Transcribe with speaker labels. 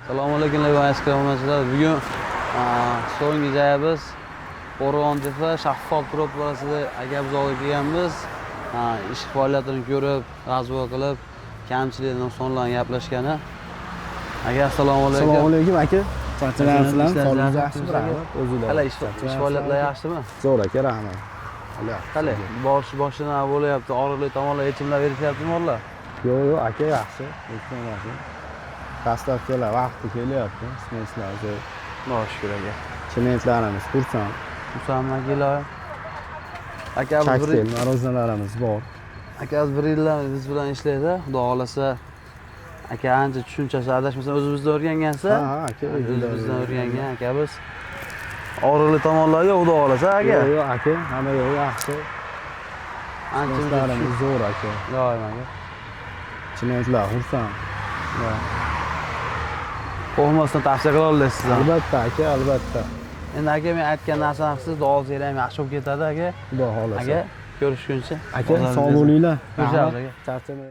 Speaker 1: Assalomu alaykum aziz bugun so'nggi joyimiz Qo'rg'ontepa shaffof probkalarida aka biz olib kelganmiz. Ish faoliyatini ko'rib, razvo qilib, kamchilik nuqsonlarni gaplashgani. Aka assalomu alaykum.
Speaker 2: Assalomu alaykum aka. Charchaganingizlar, sog'ligingiz yaxshimi? O'zingizlar.
Speaker 1: Qala ish faoliyatlar yaxshimi?
Speaker 2: Zo'r aka, rahmat.
Speaker 1: Qala boshidan bo'layapti, og'riqli tomonlar yechimlar berishyaptimi ular?
Speaker 2: Yo'q, aka yaxshi. O'tmayapti. Dastavkalar vaqti kelyapti. Smeyslar zo'r.
Speaker 1: Xudo shukr aka.
Speaker 2: Sementlarimiz xursand.
Speaker 1: Musamman kelar. Aka
Speaker 2: Chaktel, moroznalarimiz bor.
Speaker 1: aka bir yillar biz bilan ishlaydi. Xudo xolasa aka ancha tushunchasi adashmasam o'zimizdan o'rgangansiz.
Speaker 2: Ha, aka
Speaker 1: o'zimizdan o'rgangan aka biz. Og'riqli tomonlar yo'q, xudo xolasa aka.
Speaker 2: Yo'q, aka, hamma yo'q yaxshi. Anchalarimiz zo'r aka.
Speaker 1: Doim aka.
Speaker 2: Sementlar xursand.
Speaker 1: Qo'rqmasdan tavsiya qila olasiz.
Speaker 2: Albatta aka, albatta.
Speaker 1: Endi aka men aytgan narsani qilsangiz duosingiz ham yaxshi bo'lib ketadi aka.
Speaker 2: Xudo xolasa.
Speaker 1: Aka ko'rishguncha.
Speaker 2: Aka sog' bo'linglar.
Speaker 1: Ko'rishamiz aka.
Speaker 2: Charchamang.